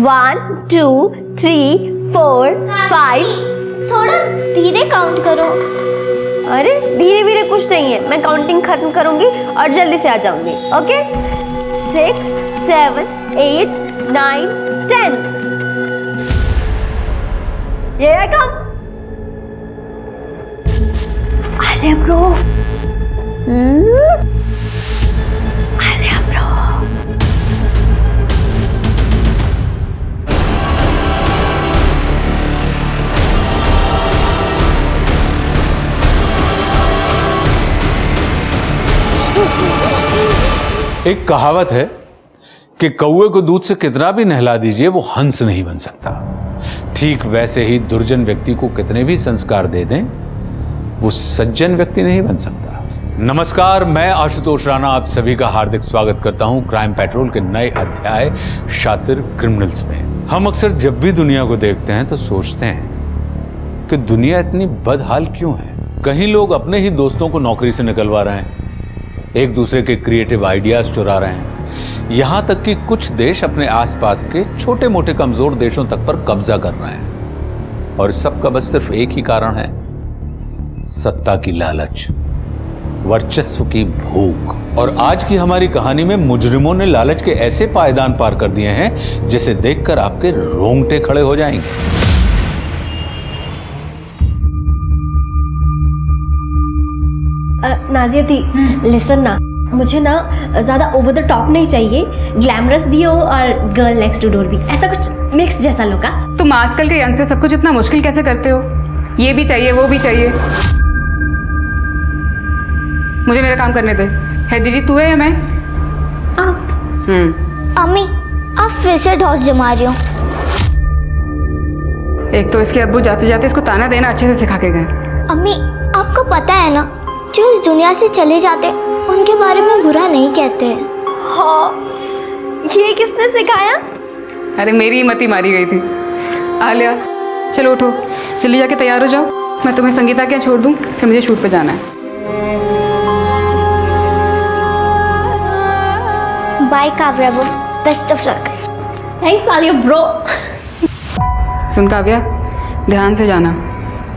1 2 3 4 5। थोड़ा धीरे काउंट करो। अरे धीरे धीरे कुछ नहीं है, मैं काउंटिंग खत्म करूंगी और जल्दी से आ जाऊंगी। ओके 6 7 8 9 10। ये कम। अरे ब्रो, अरे ब्रो, एक कहावत है कि कौवे को दूध से कितना भी नहला दीजिए वो हंस नहीं बन सकता। ठीक वैसे ही दुर्जन व्यक्ति को कितने भी संस्कार दे दें वो सज्जन व्यक्ति नहीं बन सकता। नमस्कार, मैं आशुतोष राणा आप सभी का हार्दिक स्वागत करता हूं क्राइम पेट्रोल के नए अध्याय शातिर क्रिमिनल्स में। हम अक्सर जब भी दुनिया को देखते हैं तो सोचते हैं कि दुनिया इतनी बदहाल क्यों है। कहीं लोग अपने ही दोस्तों को नौकरी से निकलवा रहे हैं, एक दूसरे के क्रिएटिव आइडियाज चुरा रहे हैं, यहां तक कि कुछ देश अपने आसपास के छोटे मोटे कमजोर देशों तक पर कब्जा कर रहे हैं। और सबका बस सिर्फ एक ही कारण है, सत्ता की लालच, वर्चस्व की भूख। और आज की हमारी कहानी में मुजरिमों ने लालच के ऐसे पायदान पार कर दिए हैं जिसे देखकर आपके रोंगटे खड़े हो जाएंगे। नाजिया दी, लिसन ना, मुझे ना ज्यादा ओवर द टॉप नहीं चाहिए, ग्लैमरस भी हो और गर्ल नेक्स्ट टू डोर भी, ऐसा कुछ मिक्स जैसा लोग। तुम आजकल के यंग से सब कुछ इतना मुश्किल कैसे करते हो? ये भी चाहिए वो भी चाहिए। मुझे मेरा काम करने दे। है दीदी तू है या मैं? आप। अम्मी आप फिर से ढोस जमा रही हो। एक तो इसके अब्बू जाते जाते इसको ताना देना अच्छे से सिखा के गए। अम्मी आपको पता है ना, जो इस दुनिया से चले जाते उनके बारे में बुरा नहीं कहते। हाँ, ये किसने सिखाया? अरे मेरी मती मारी गई थी। आलिया चलो उठो, जल्दी जाके तैयार हो जाओ, मैं तुम्हें संगीता के यहाँ छोड़ दूँ, फिर मुझे शूट पे जाना है। Bye Kavya bro, best of luck. Thanks Alia bro. सुन काव्या, ध्यान से जाना,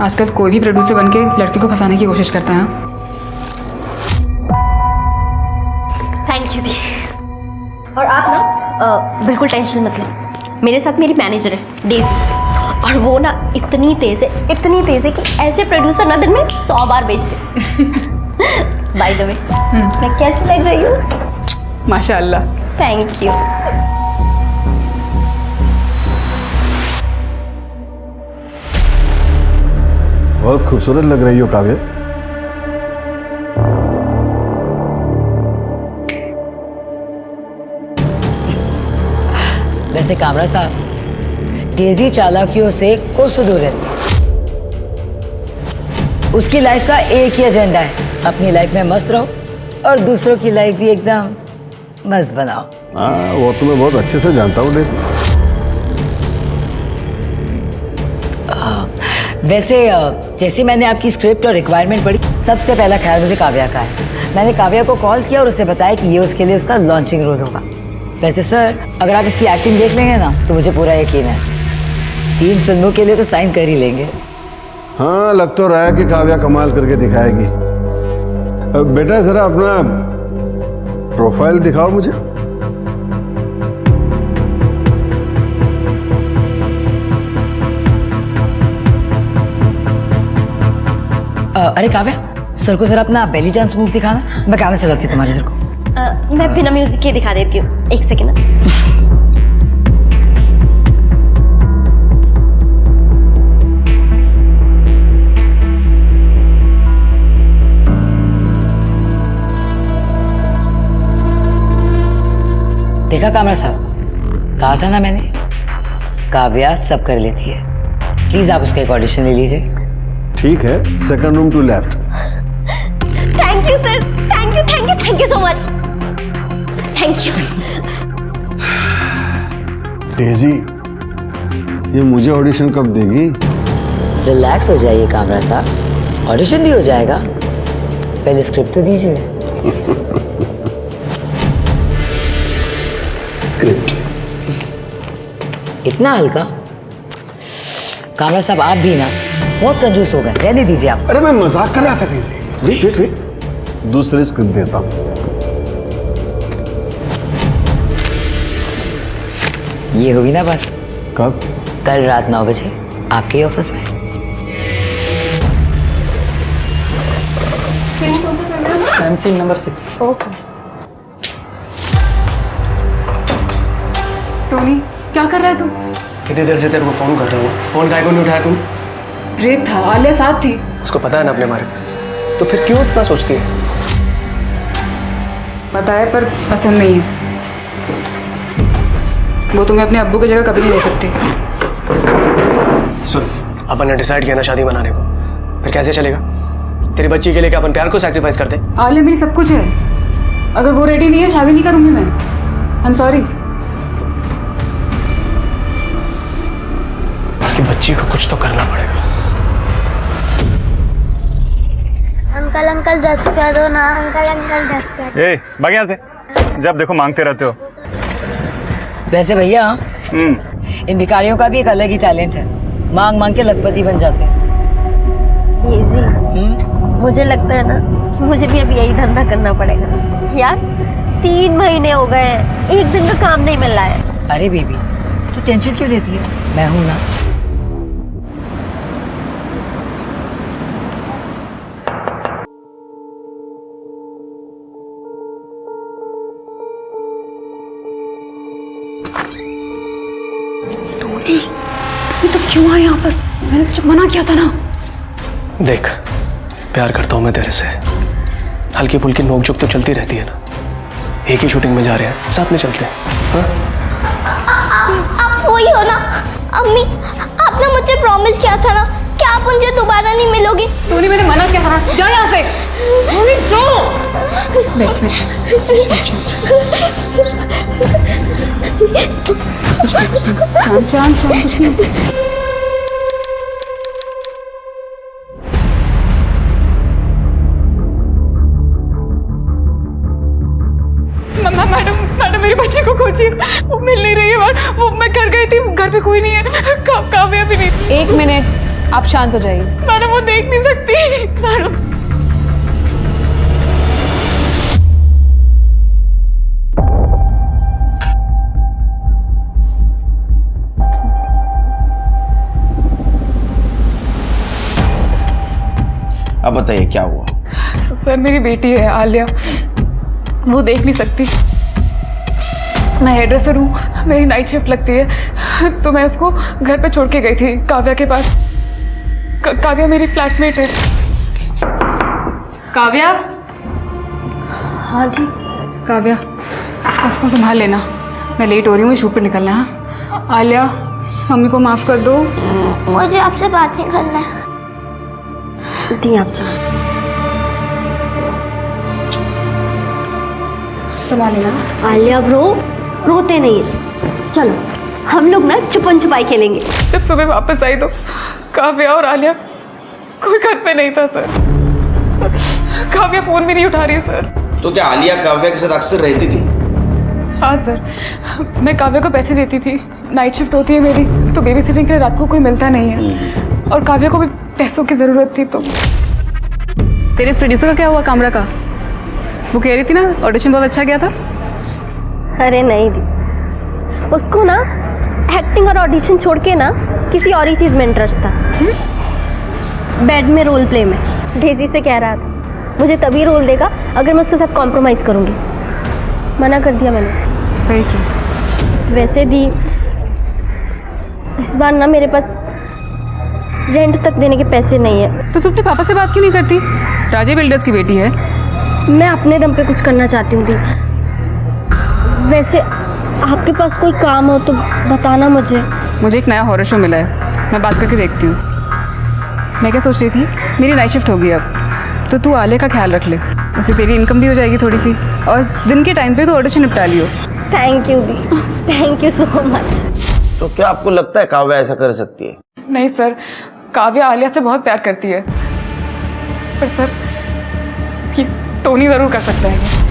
आजकल कोई भी प्रोड्यूसर बन के लड़की को फंसाने की कोशिश करता है। थैंक यू दी। और आप ना बिल्कुल टेंशन मत लो, मेरे साथ मेरी मैनेजर है डेजी, और वो ना इतनी तेज है कि ऐसे प्रोड्यूसर ना दिन में 100 बार बेचते। बाय द वे, मैं कैसी लग रही हूँ? माशाअल्लाह। Thank you. बहुत खूबसूरत लग रही हो काव्या। वैसे कामरा साहब, डेजी चालाकियों से कोसों दूर रहती है। उसकी लाइफ का एक ही एजेंडा है, अपनी लाइफ में मस्त रहो और दूसरों की लाइफ भी एकदम मस्त बनाओ। हाँ, वो तो मैं बहुत अच्छे से जानता हूँ डेजी। वैसे जैसे मैंने आपकी स्क्रिप्ट और रिक्वायरमेंट पढ़ी, सबसे पहला ख्याल मुझे काव्या का है। मैंने काव्या को कॉल किया और उसे बताया कि ये उसके लिए उसका लॉन्चिंग रोल होगा। वैसे सर, अगर आप इसकी एक्टिंग देख लेंगे ना तो मुझे पूरा यकीन है 3 फिल्मों के लिए तो साइन कर ही लेंगे। हाँ, लग तो रहा है कि काव्या कमाल करके दिखाएगी। बेटा जरा अपना प्रोफाइल दिखाओ मुझे। अरे काव्या, सर को जरा अपना बेली डांस मूव दिखाना, मैं गाना चलाती हूँ तुम्हारे इधर को। मैं बिना म्यूजिक के दिखा देती हूँ, एक सेकेंड ना। देखा कामरा साहब, कहा था ना मैंने, काव्या सब कर लेती है। प्लीज आप उसका एक ऑडिशन ले लीजिए। ठीक है, second room to left. Thank you sir, thank you so much, thank you. Daisy, ये मुझे ऑडिशन कब देगी? रिलैक्स हो जाइए कामरा साहब, ऑडिशन भी हो जाएगा, पहले स्क्रिप्ट तो दीजिए। स्क्रिप्ट इतना हल्का? कामरा साहब आप भी ना बहुत कंजूस हो गए, रहने दीजिए आप। अरे मैं मजाक कर रहा था कहीं से। वेट वेट वेट, दूसरी स्क्रिप्ट देता हूँ। ये हुई ना बात? कब? कल रात 9 बजे आपके ऑफिस में। Ma'am scene number 6। टोनी क्या कर रहा है तू? कितनी देर से तेरे को फोन कर रहा हूँ, फोन काहे को नहीं उठाया तूने? रेप था, आलिया साथ थी। उसको पता है ना अपने बारे में, तो फिर क्यों इतना सोचती है? पता है पर पसंद नहीं है। वो तुम्हें अपने अब्बू की जगह कभी नहीं ले सकती। सुन, अपन ने डिसाइड किया ना शादी मनाने को, फिर कैसे चलेगा? तेरी बच्ची के लिए क्या अपन प्यार को सैक्रिफाइस कर दे? आलिया मेरी सब कुछ है, अगर वो रेडी नहीं है शादी नहीं करूंगी मैं। I am sorry. उसकी बच्ची को कुछ तो करना पड़ेगा। अंकल अंकल 10 रुपया दो ना, अंकल अंकल 10 रुपया दो। ए भाग यहाँ से, जब देखो मांगते रहते हो। वैसे भैया इन भिखारियों का भी एक अलग ही टैलेंट है, मांग मांग के लखपति बन जाते हैं। मुझे लगता है ना कि मुझे भी अभी यही धंधा करना पड़ेगा यार। 3 महीने हो गए हैं, एक दिन का काम नहीं मिल रहा है। अरे बेबी तू टेंशन क्यों लेती है, मैं हूं ना। टोनी ये तो क्यों आया यहाँ पर? मैंने तो जब मना किया था ना। देख, प्यार करता हूँ मैं तेरे से, हल्की फुल्की नोकझोंक तो चलती रहती है ना। एक ही शूटिंग में जा रहे हैं, साथ में चलते हैं। आप वही हो ना अम्मी, आपने मुझे प्रॉमिस किया था ना कि आप उनसे दोबारा नहीं मिलोगी। टोनी मैंने मना किया था, जा यहाँ से। टोनी जो बैठ बैठ। शांत कुछ नहीं। मैडम मेरी बच्ची को खोजिए, वो मिल नहीं रही है। वो मैं घर गई थी, घर पे कोई नहीं है। काव्या भी नहीं थी। 1 मिनट, आप शांत हो जाइए। मैडम वो देख नहीं सकती। मैडम अब बताइए क्या हुआ? सर मेरी बेटी है आलिया, वो देख नहीं सकती। मैं हेयर ड्रेसर हूँ, मेरी नाइट शिफ्ट लगती है, तो मैं उसको घर पे छोड़ के गई थी काव्या के पास। काव्या मेरी फ्लैटमेट है। काव्या। हाँ जी। काव्या इसको संभाल लेना, मैं लेट हो रही हूँ, मैं शूट पे निकलना है। आलिया मम्मी को माफ कर दो। मुझे आपसे बात नहीं करना है। दी आप जाओ। संभाल लेना। आलिया ब्रो रोते नहीं है, चलो हम लोग ना छुपन छुपाई खेलेंगे। जब सुबह वापस आई तो काव्या और आलिया कोई घर पे नहीं था सर। काव्या फोन भी नहीं उठा रही है सर। तो क्या आलिया काव्या के साथ अक्सर रहती थी? हाँ सर, मैं काव्या को पैसे देती थी, नाइट शिफ्ट होती है मेरी, तो बेबी सिटिंग के लिए रात को कोई मिलता नहीं है, और काव्या को भी पैसों की ज़रूरत थी। तो तेरे इस प्रोड्यूसर का क्या हुआ, कामरा का? वो कह रही थी ना ऑडिशन बहुत अच्छा गया था। अरे नहीं दी, उसको ना एक्टिंग और ऑडिशन छोड़ के ना किसी और ही चीज़ में इंटरेस्ट था। बेड में रोल प्ले में। डेजी से कह रहा था मुझे तभी रोल देगा अगर मैं उसके साथ कॉम्प्रोमाइज़ करूँगी। मना कर दिया मैंने। सही किया। वैसे दी इस बार ना मेरे पास रेंट तक देने के पैसे नहीं है। तो तुम अपने पापा से बात क्यों नहीं करती? राजे बिल्डर्स की बेटी है। मैं अपने दम पे कुछ करना चाहती हूँ दी। वैसे आपके पास कोई काम हो तो बताना मुझे एक नया हॉरर शो मिला है, मैं बात करके देखती हूँ। मैं क्या सोच रही थी, मेरी नाइट शिफ्ट होगी अब, तो तू आलिया का ख्याल रख ले, उससे तेरी इनकम भी हो जाएगी थोड़ी सी, और दिन के टाइम पे तो ऑडिशन निपटा लियो। थैंक यू दी, थैंक यू सो मच। तो क्या आपको लगता है काव्या ऐसा कर सकती है? नहीं सर, काव्या आलिया से बहुत प्यार करती है, पर सर ये टोनी ज़रूर कर सकता है।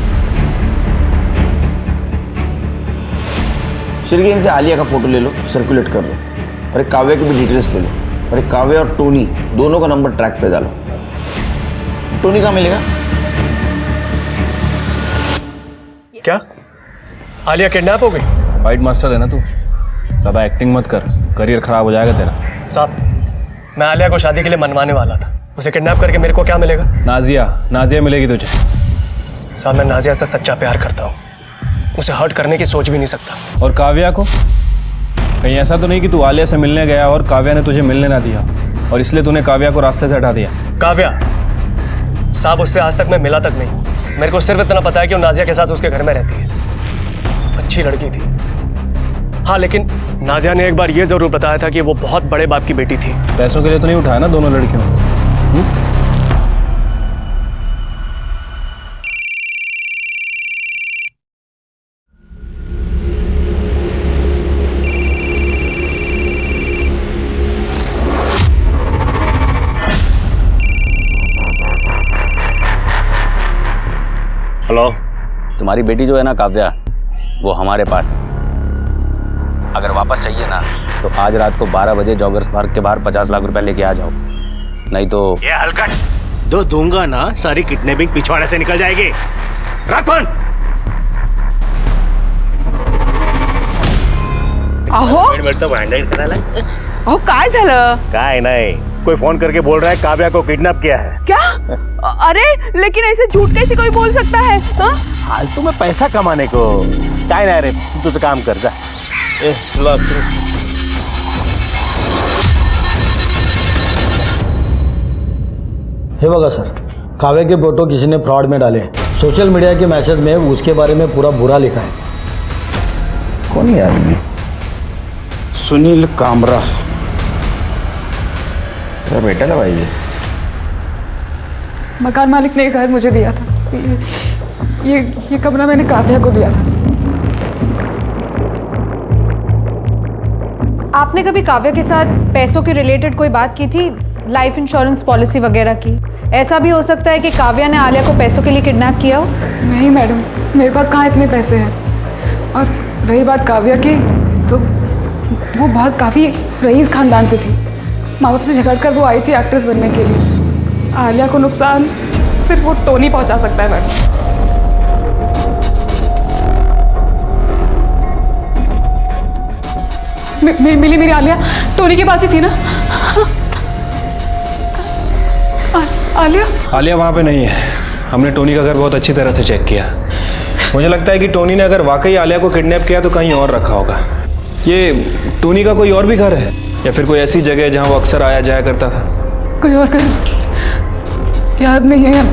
श्रीगेन से आलिया का फोटो ले लो, सर्कुलेट कर लो, और एक काव्या की भी डिटेल्स ले लो, और एक काव्या और टोनी दोनों का नंबर ट्रैक पे डालो। टोनी कहाँ मिलेगा? क्या आलिया किडनैप हो गई? फाइट मास्टर है ना तू, ज़्यादा एक्टिंग मत कर, करियर खराब हो जाएगा तेरा। साहब मैं आलिया को शादी के लिए मनवाने वाला था, उसे किडनैप करके मेरे को क्या मिलेगा? नाजिया मिलेगी तुझे। साहब मैं नाजिया से सच्चा प्यार करता हूँ, उसे हर्ट करने की सोच भी नहीं सकता। और काव्या को? कहीं ऐसा तो नहीं कि तू आलिया से मिलने गया और काव्या ने तुझे मिलने ना दिया और इसलिए तूने काव्या को रास्ते से हटा दिया? काव्या साहब उससे आज तक मैं मिला तक नहीं, मेरे को सिर्फ इतना पता है कि वो नाजिया के साथ उसके घर में रहती है। अच्छी लड़की थी हाँ, लेकिन नाजिया ने एक बार ये जरूर बताया था कि वो बहुत बड़े बाप की बेटी थी। पैसों के लिए तो नहीं उठाया ना दोनों लड़कियों? हेलो, तुम्हारी बेटी जो है ना काव्या, वो हमारे पास है। अगर वापस चाहिए ना तो आज रात को 12 बजे जॉगर्स पार्क के बाहर 50 लाख रुपए लेके आ जाओ, नहीं तो ये हलकट दो दूंगा ना, सारी किडनैपिंग पिछवाड़े से निकल जाएगी। रख फोन। अहो काय अहो काय झालं? नाही, कोई फोन करके बोल रहा है काव्या को किडनैप किया है। क्या? अरे लेकिन ऐसे झूठ कैसे कोई बोल सकता है? हाँ? फालतू में पैसा कमाने को काय नाही रे, तू तुझं काम कर जा। हे बघा सर, काव्या के फोटो किसी ने फ्रॉड में डाले, सोशल मीडिया के मैसेज में उसके बारे में पूरा बुरा लिखा है। कौन है आदमी? सुनील कामरा, तेरा बेटा ना भाई? मकान मालिक ने ये घर मुझे दिया था, ये कमरा मैंने काव्या को दिया था। आपने कभी काव्या के साथ पैसों के रिलेटेड कोई बात की थी, लाइफ इंश्योरेंस पॉलिसी वगैरह की? ऐसा भी हो सकता है कि काव्या ने आलिया को पैसों के लिए किडनैप किया हो। नहीं मैडम, मेरे पास कहाँ इतने पैसे हैं। और रही बात काव्या की, तो वो बहुत काफ़ी रईस खानदान से थी। माँ बाप से झगड़कर वो आई थी एक्ट्रेस बनने के लिए। आलिया को नुकसान सिर्फ वो टोनी पहुंचा सकता है मैडम। मिली मेरी आलिया टोनी के पास ही थी ना? आलिया वहाँ पे नहीं है। हमने टोनी का घर बहुत अच्छी तरह से चेक किया। मुझे लगता है कि टोनी ने अगर वाकई आलिया को किडनैप किया तो कहीं और रखा होगा। ये टोनी का कोई और भी घर है या फिर कोई ऐसी जगह है जहाँ वो अक्सर आया जाया करता था? कोई और घर याद नहीं है,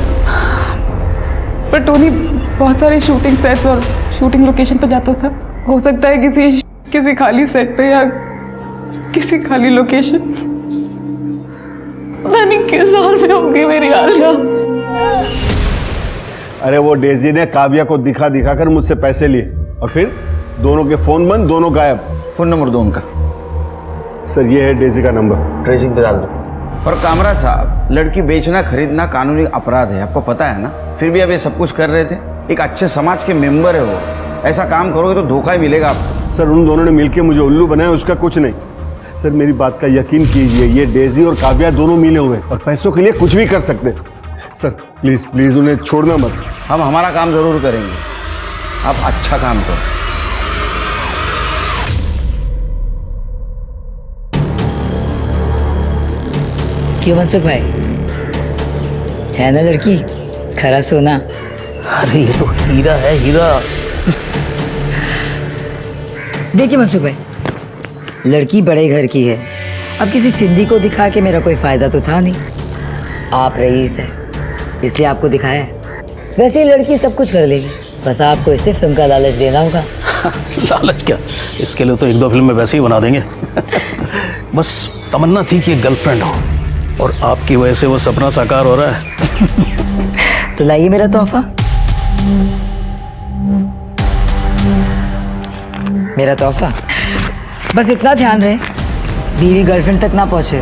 पर टोनी बहुत सारे शूटिंग सेट्स और शूटिंग लोकेशन पर जाता था। हो सकता है किसी खाली सेट पे या किसी खाली लोकेशन। पता नहीं किस हाल में होगी मेरी आलिया। अरे वो डेजी ने काव्या को दिखा दिखा कर मुझसे पैसे लिए और फिर दोनों के फोन बंद, दोनों गायब। फोन नंबर दो उनका। सर ये है डेजी का नंबर, ट्रेसिंग पे डाल दो। और कामरा साहब, लड़की बेचना खरीदना कानूनी अपराध है, आपको पता है ना? फिर भी अब ये सब कुछ कर रहे थे। एक अच्छे समाज के मेंबर है वो, ऐसा काम करोगे तो धोखा ही मिलेगा आपको। सर उन दोनों ने मिलकर मुझे उल्लू बनाया, उसका कुछ नहीं। सर मेरी बात का यकीन कीजिए, ये डेजी और काव्या दोनों मिले हुए और पैसों के लिए कुछ भी कर सकते। सर प्लीज प्लीज उन्हें छोड़ना मत। हम हमारा काम जरूर करेंगे, आप अच्छा काम करो। क्यों मनसुख भाई, है ना लड़की खरा सोना? अरे ये तो हीरा है, हीरा। देखिए मनसुख भाई, लड़की बड़े घर की है, अब किसी चिंदी को दिखा के मेरा कोई फायदा तो था नहीं। आप रईस है इसलिए आपको दिखाया है। वैसे ही लड़की सब कुछ कर लेगी, बस आपको इसे फिल्म का लालच देना होगा। लालच क्या, इसके लिए तो 1-2 फिल्म में वैसे ही बना देंगे। बस तमन्ना थी कि एक गर्लफ्रेंड हो और आपकी वजह से वो सपना साकार हो रहा है। तो लाइए मेरा तोहफा। मेरा तोहफा बस इतना ध्यान रहे बीवी गर्लफ्रेंड तक ना पहुंचे।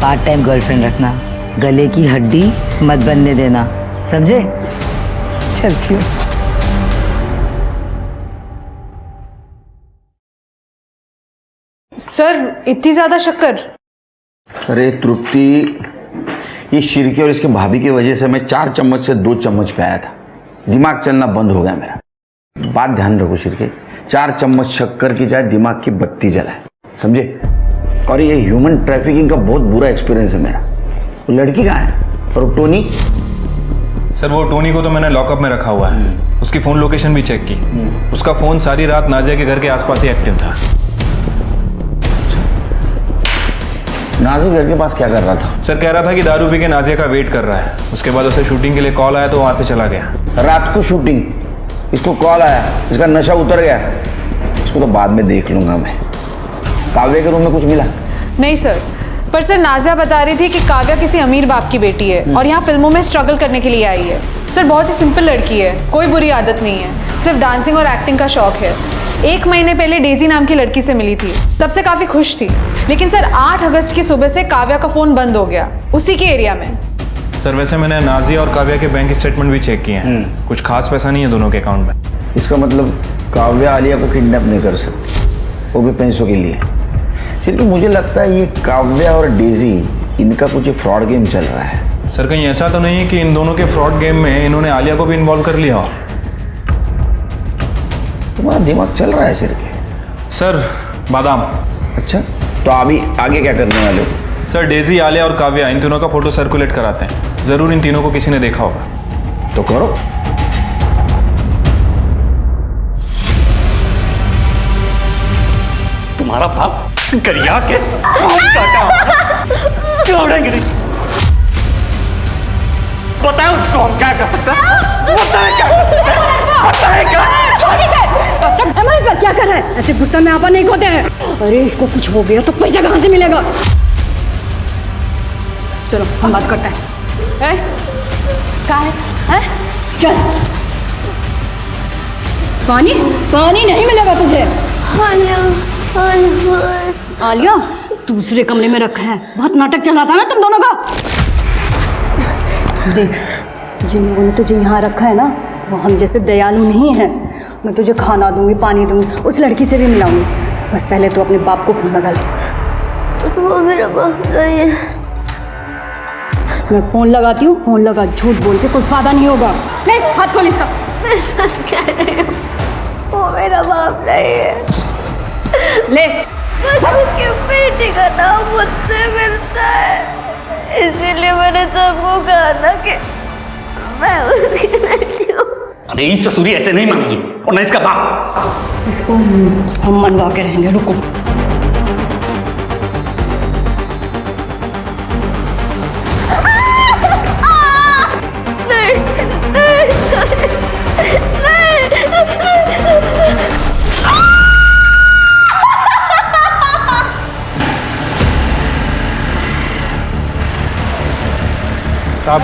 पार्ट टाइम गर्लफ्रेंड रखना, गले की हड्डी मत बनने देना, समझे? चलती हूँ। सर इतनी ज्यादा शक्कर? अरे तृप्ति, ये शिरके और इसके भाभी की वजह से मैं 4 चम्मच से 2 चम्मच पे आया था। दिमाग चलना बंद हो गया मेरा। बात ध्यान रखो शिरके, 4 चम्मच शक्कर की चाहे दिमाग की बत्ती जलाए, समझे? और ये ह्यूमन ट्रैफिकिंग का बहुत बुरा एक्सपीरियंस है मेरा। वो लड़की कहाँ है? और टोनी? सर वो टोनी को तो मैंने लॉकअप में रखा हुआ है। उसकी फ़ोन लोकेशन भी चेक की। उसका फ़ोन सारी रात नाजिया के घर के आसपास ही एक्टिव था। नाजिया घर के पास क्या कर रहा था? सर कह रहा था कि दारू पी के नाजिया का वेट कर रहा है। उसके बाद उसे शूटिंग के लिए कॉल आया तो वहाँ से चला गया। रात को शूटिंग, इसको कॉल आया, इसका नशा उतर गया। इसको तो बाद में देख लूंगा मैं। काव्या के रूम में कुछ मिला? नहीं सर, पर सर नाजिया बता रही थी कि काव्या किसी अमीर बाप की बेटी है और यहाँ फिल्मों में स्ट्रगल करने के लिए आई है। सर बहुत ही सिंपल लड़की है, कोई बुरी आदत नहीं है, सिर्फ डांसिंग और एक्टिंग का शौक है। 1 महीने पहले डेजी नाम की लड़की से मिली थी, तब से काफी खुश थी। लेकिन सर 8 अगस्त की सुबह से काव्या का फोन बंद हो गया, उसी के एरिया में। सर वैसे मैंने नाजिया और काव्या के बैंक स्टेटमेंट भी चेक किए हैं। कुछ खास पैसा नहीं है दोनों के अकाउंट में। इसका मतलब काव्या आलिया को किडनैप नहीं कर सकती, वो भी पैसों के लिए। सिर्फ मुझे लगता है ये काव्या और डेजी, इनका कुछ फ्रॉड गेम चल रहा है। सर कहीं ऐसा तो नहीं कि इन दोनों के फ्रॉड गेम में इन्होंने आलिया को भी इन्वॉल्व कर लिया हो? तुम्हारा दिमाग चल रहा है सिर्फ। सर बादाम। अच्छा, तो अभी आगे क्या करने वाले हो? सर डेजी, आलिया और काव्या, इन तीनों का फोटो सर्कुलेट कराते हैं। जरूर इन तीनों को किसी ने देखा होगा। तो करो। तुम्हारा बाप गरिया के छोड़ेंगे नहीं। बताए उसको हम क्या कर सकते हैं? बताए क्या कर सकते हैं? बताए क्या? क्या कर रहा है? ऐसे गुस्सा में आपा नहीं खोते हैं। अरे इसको कुछ हो गया तो पैसा कहाँ से मिलेगा? चलो हम बात करते हैं। क्या है? चल, पानी पानी नहीं मिलेगा तुझे। आलिया दूसरे कमरे में रखा है, बहुत नाटक चला था ना तुम दोनों का। देख, जिन लोगों ने तुझे यहाँ रखा है ना, वो हम जैसे दयालु नहीं है। मैं तुझे खाना दूंगी, पानी दूंगी, उस लड़की से भी मिलाऊंगी। बस पहले तो अपने बाप को फोन लगा ले। वो मेरा बाप नहीं है। मैं फोन लगाती हूँ, फोन लगा, झूठ बोल के कोई फायदा नहीं होगा। ले हाथ खोल इसका। मैं सच कह रही हूँ, वो मेरा बाप नहीं है। ले, उसके बेटे का नाम मुझसे मिलता है, इसीलिए मैंने सबको कहा था कि मैं उसकी बेटी हूँ। अरे इस ससुरी ऐसे नहीं मानेगी, और न इसका बाप। इसको हम मनवा के रहेंगे, रुको। साहब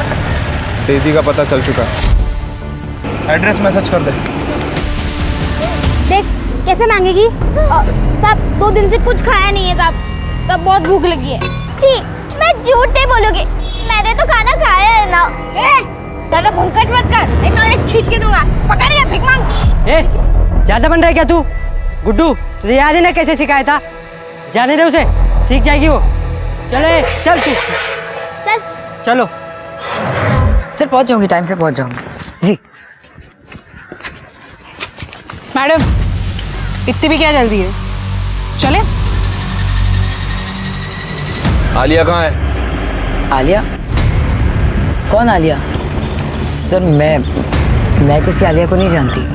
डेजी का पता चल चुका है। एड्रेस मैसेज कर दे। देख कैसे मांगेगी? साहब 2 दिन से कुछ खाया नहीं है साहब, तब बहुत भूख लगी है। ठीक, मैं झूठ नहीं बोलूंगी, मैंने तो खाना खाया है ना। ज्यादा भूखट मत कर, नहीं तो एक खींच के दूंगा। पकड़ या भीख मांग। ज्यादा बन रहा है क्या तू? गुड्डू तुझे याद है ना कैसे सिखाया था? जाने दे उसे, सीख जाएगी वो। चले चल तू, चल चलो। सर पहुंच जाऊंगी, टाइम से पहुंच जाऊंगी जी। मैडम इतनी भी क्या जल्दी है, चले। आलिया कहाँ है? आलिया? कौन आलिया? सर मैं किसी आलिया को नहीं जानती।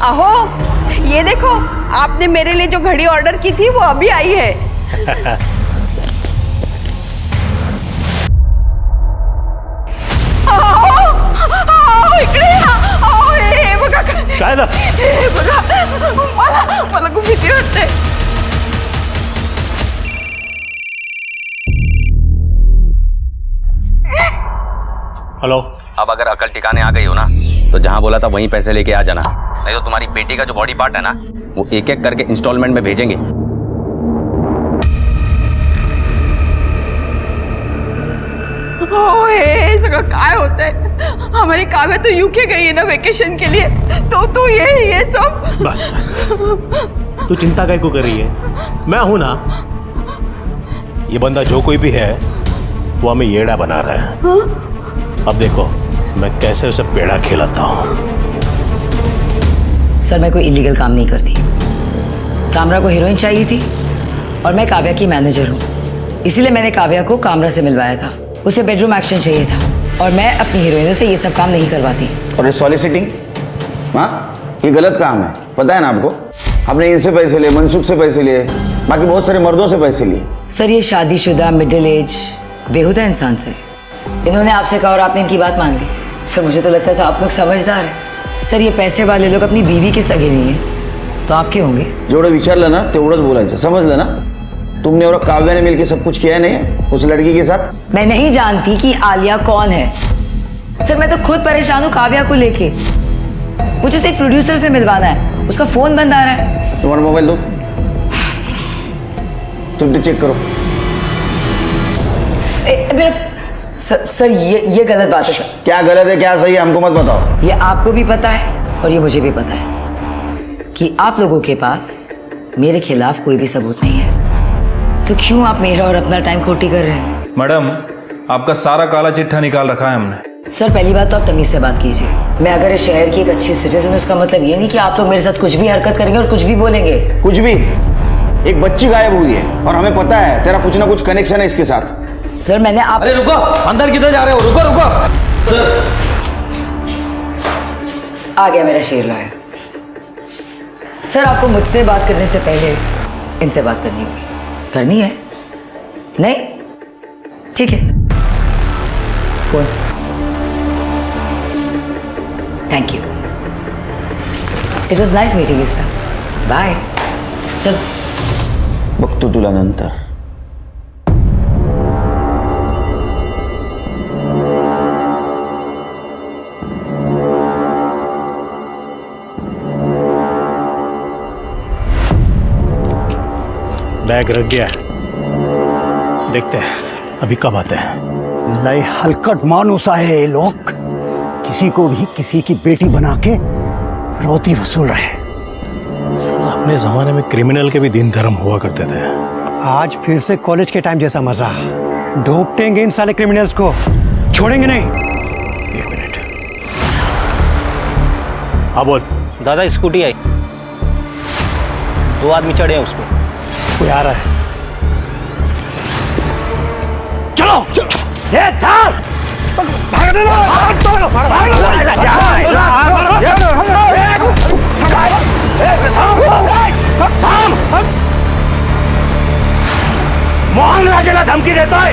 आहो, ये देखो, आपने मेरे लिए जो घड़ी ऑर्डर की थी वो अभी आई है। काय ना? मला खूप भीती वाटते। हेलो, अब अगर अकल ठिकाने आ गई हो ना तो जहां बोला था वहीं पैसे लेके आ जाना, नहीं तो तुम्हारी बेटी का जो बॉडी पार्ट है ना वो एक एक करके इंस्टॉलमेंट में भेजेंगे। हे सगळं काय होतंय? हमारी काव्या तो यूके गई है ना वेकेशन के लिए, तो तू ये सब बस तू चिंता काय को कर रही है, मैं हूं ना। ये बंदा जो कोई भी है वो हमें येड़ा बना रहा है। अब देखो मैं कैसे उसे पेड़ा खिलाता हूं। सर मैं कोई इलीगल काम नहीं करती। कामरा को हीरोइन चाहिए थी और मैं काव्या की मैनेजर हूँ, इसीलिए मैंने काव्या को कामरा से मिलवाया था। उसे बेडरूम एक्शन चाहिए था और मैं अपनी हीरोइनों से ये सब काम नहीं करवाती। और ये सॉलिसिटिंग, हाँ ये गलत काम है, पता है ना आपको। आपने इनसे पैसे लिए, मनसुख से पैसे लिए, बाकी बहुत सारे मर्दों से पैसे लिए। सर ये शादीशुदा मिडिल एज बेहुदा इंसान से इन्होंने आपसे कहा और आपने इनकी बात मान ली। सर मुझे तो लगता था आप लोग समझदार हैं। सर ये पैसे वाले लोग अपनी बीवी के सगे नहीं है तो आपके होंगे। जेवढं विचारलं ना तेवढंच बोलायचं, समझलं ना। तुमने और काव्या ने मिलकर सब कुछ किया नहीं उस लड़की के साथ। मैं नहीं जानती कि आलिया कौन है। सर मैं तो खुद परेशान हूँ काव्या को लेके। मुझे उसे एक प्रोड्यूसर से मिलवाना है, उसका फोन बंद आ रहा है। तुम्हारा मोबाइल दो, तुम चेक करो। सर ये गलत बात है सर। क्या गलत है क्या सही है हमको मत बताओ। ये आपको भी पता है और ये मुझे भी पता है कि आप लोगों के पास मेरे खिलाफ कोई भी सबूत नहीं है, तो क्यों आप मेरा और अपना टाइम खोटी कर रहे हैं? मैडम आपका सारा काला चिट्ठा निकाल रखा है हमने। सर पहली बात तो आप तमीज से बात कीजिए। मैं अगर इस शहर की एक अच्छी सिटीजन हूं, उसका मतलब ये नहीं कि आप लोग मेरे साथ कुछ भी हरकत करेंगे और कुछ भी बोलेंगे। कुछ भी? एक बच्ची गायब हुई है और हमें पता है तेरा कुछ ना कुछ कनेक्शन है इसके साथ। सर मैंने आप अरे रुको, अंदर किधर जा रहे हो? रुको रुको। सर आ गया मेरा शेर लॉयर। सर आपको मुझसे बात करने से पहले इनसे बात करनी होगी। करनी है? नहीं? ठीक है, phone. Thank you, it was nice meeting you sir. Bye. चल बघतो तुला नंतर। बैग रख गया, देखते हैं अभी कब आते हैं। नए हलकट मानुसा है ये लोग, किसी को भी किसी की बेटी बना के रोती वसूल रहे। अपने जमाने में क्रिमिनल के भी दिन धर्म हुआ करते थे। आज फिर से कॉलेज के टाइम जैसा मजा। ढूंढेंगे इन साले क्रिमिनल्स को, छोड़ेंगे नहीं। हाँ बोल। दादा स्कूटी आई, 2 आदमी चढ़े हैं उसको। कोई आ रहा है। चलो चलो, ये थाम। भागने लो, मोहन राजेला धमकी देता है।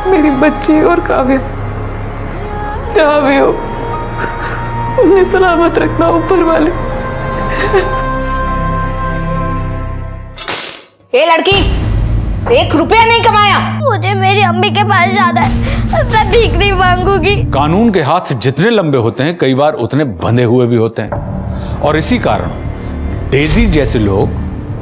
मेरी बच्ची और काव्या जहाँ भी हो उन्हें सलामत रखना ऊपर वाले। ए लड़की, 1 रुपया नहीं कमाया। मुझे मेरी अम्मी के पास जाना है, मैं भीख नहीं मांगूंगी। कानून के हाथ जितने लंबे होते हैं कई बार उतने बंधे हुए भी होते हैं, और इसी कारण डेजी जैसे लोग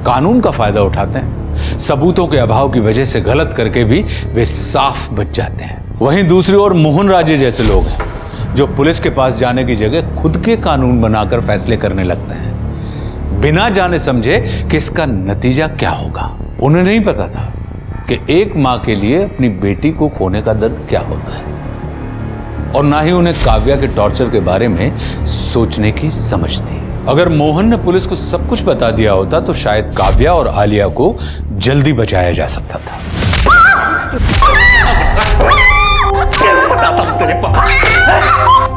कानून का फायदा उठाते हैं। सबूतों के अभाव की वजह से गलत करके भी वे साफ बच जाते हैं। वहीं दूसरी ओर मोहन राजे जैसे लोग हैं जो पुलिस के पास जाने की जगह खुद के कानून बनाकर फैसले करने लगते हैं। बिना जाने समझे कि इसका नतीजा क्या होगा। उन्हें नहीं पता था कि एक मां के लिए अपनी बेटी को खोने का दर्द क्या होता है, और ना ही उन्हें काव्या के टॉर्चर के बारे में सोचने की समझ थी। अगर मोहन ने पुलिस को सब कुछ बता दिया होता तो शायद काव्या और आलिया को जल्दी बचाया जा सकता था।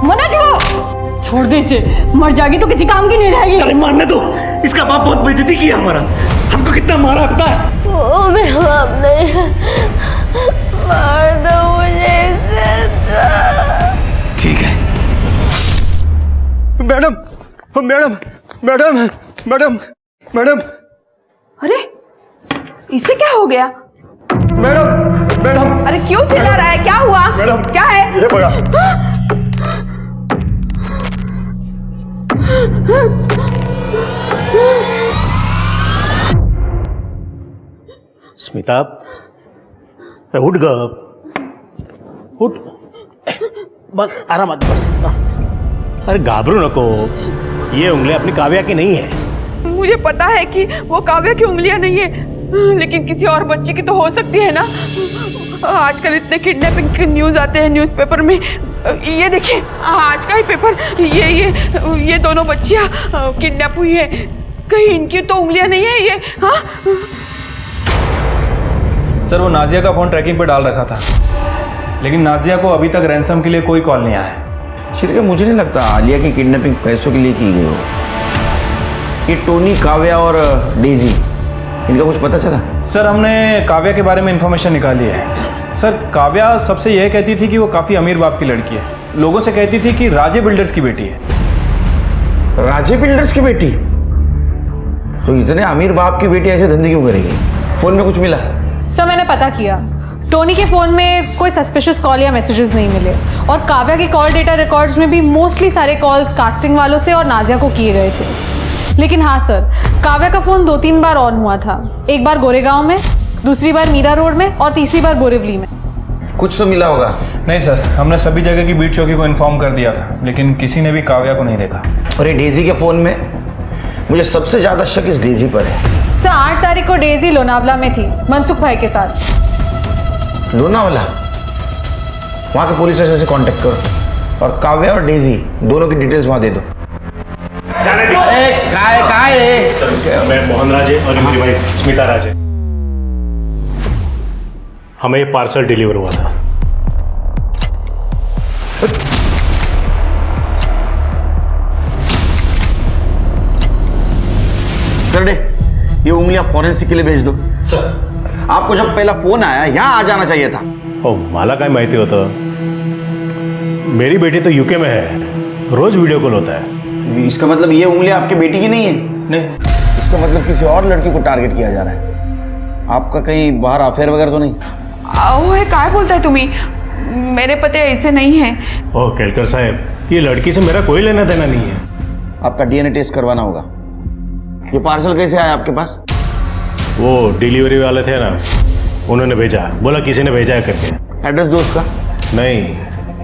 मना क्यों? छोड़ दे इसे, मर जाएगी तो किसी काम की नहीं रहेगी। अरे मारने दो, इसका बाप बहुत बेइज्जती किया हमारा, हमको कितना मारा पता है? वो मेरा बाप नहीं है, मार दो मुझे इसे। ठीक है। Madam, madam, madam, madam, madam. अरे इसे क्या हो गया? Madam, madam. अरे क्यों चिल्ला रहा है? क्या हुआ? मैडम, क्या है? ये बड़ा। स्मिता, उठ ग, उठ, बस आरामात बस। अरे घाबरू नको, ये उंगलियां अपनी काव्या की नहीं है। मुझे पता है कि वो काव्या की उंगलियां नहीं है, लेकिन किसी और बच्चे की तो हो सकती है ना। आजकल इतने किडनैपिंग के न्यूज आते हैं न्यूज़पेपर में। ये देखिए आज का ही पेपर, ये दोनों बच्चियां किडनैप हुई है। कहीं इनकी तो उंगलियां नहीं है ये? हाँ सर, वो नाजिया का फोन ट्रैकिंग पे डाल रखा था, लेकिन नाजिया को अभी तक रैंसम के लिए कोई कॉल नहीं आया है। शिरके, मुझे नहीं लगता आलिया की किडनैपिंग पैसों के लिए की गई हो। ये टोनी, काव्या और डेजी, इनका कुछ पता चला? सर, हमने काव्या के बारे में इंफॉर्मेशन निकाली है। सर, काव्या सबसे यह कहती थी कि वो काफ़ी अमीर बाप की लड़की है। लोगों से कहती थी कि राजे बिल्डर्स की बेटी है। राजे बिल्डर्स की बेटी? तो इतने अमीर बाप की बेटी ऐसे धंधे क्यों करेगी? फोन में कुछ मिला? सर, मैंने पता किया, टोनी के फ़ोन में कोई सस्पिशियस कॉल या मैसेजेस नहीं मिले, और काव्या के कॉल डेटा रिकॉर्ड्स में भी मोस्टली सारे कॉल्स कास्टिंग वालों से और नाजिया को किए गए थे। लेकिन हाँ सर, काव्या का फ़ोन 2-3 बार ऑन हुआ था। एक बार गोरेगांव में, दूसरी बार मीरा रोड में, और तीसरी बार बोरिवली में। कुछ तो मिला होगा? नहीं सर, हमने सभी जगह की बीट चौकी को इन्फॉर्म कर दिया था, लेकिन किसी ने भी काव्या को नहीं देखा। और ये डेजी के फ़ोन में मुझे सबसे ज़्यादा शक इस डेजी पर है। सर, 8 तारीख को डेजी लोनावला में थी मनसुख भाई के साथ। लोनावला? वहाँ के पुलिस स्टेशन से कांटेक्ट करो और काव्या और डेजी दोनों की डिटेल्स वहाँ दे दो। अरे काय मैं मोहन राजे और मेरी वाइफ स्मिता राजे, हमें ये पार्सल डिलीवर हुआ था। कर दे, ये उंगलियां फॉरेंसिक के लिए भेज दो। सर, आपको जब पहला फोन आया यहाँ आ जाना चाहिए था। ओ, मला काय माहिती होतं? मेरी बेटी तो यूके में है, रोज वीडियो कॉल होता है। इसका मतलब ये उंगलियां आपकी बेटी की नहीं है? नहीं। इसका मतलब किसी और लड़की को टारगेट किया जा रहा है। आपका कहीं बाहर अफेयर वगैरह तो नहीं? वो है, काय बोलताय तुम्ही? मेरे पति ऐसे नहीं है। ओ केलकर साहब, ये लड़की से मेरा कोई लेना देना नहीं है। आपका डीएनए टेस्ट करवाना होगा। ये पार्सल कैसे आया आपके पास? वो डिलीवरी वाले थे ना, उन्होंने भेजा, बोला किसी ने भेजा है करके। एड्रेस दो उसका। नहीं,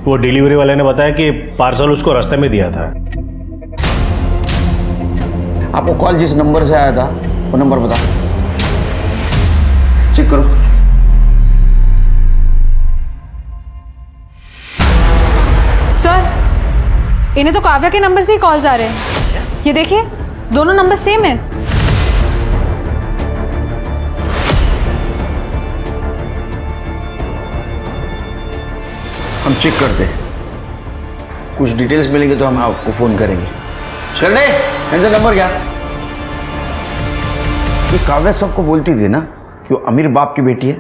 वो डिलीवरी वाले ने बताया कि पार्सल उसको रास्ते में दिया था। आपको कॉल जिस नंबर से आया था वो नंबर बता, चेक करो। सर, इन्हें तो काव्या के नंबर से ही कॉल्स आ रहे हैं। ये देखिए, दोनों नंबर सेम है। हम चेक करते हैं, कुछ डिटेल्स मिलेंगे तो हम आपको फोन करेंगे। चल रहे इनसे नंबर क्या? ये काव्या सबको बोलती थी ना कि वो अमीर बाप की बेटी है।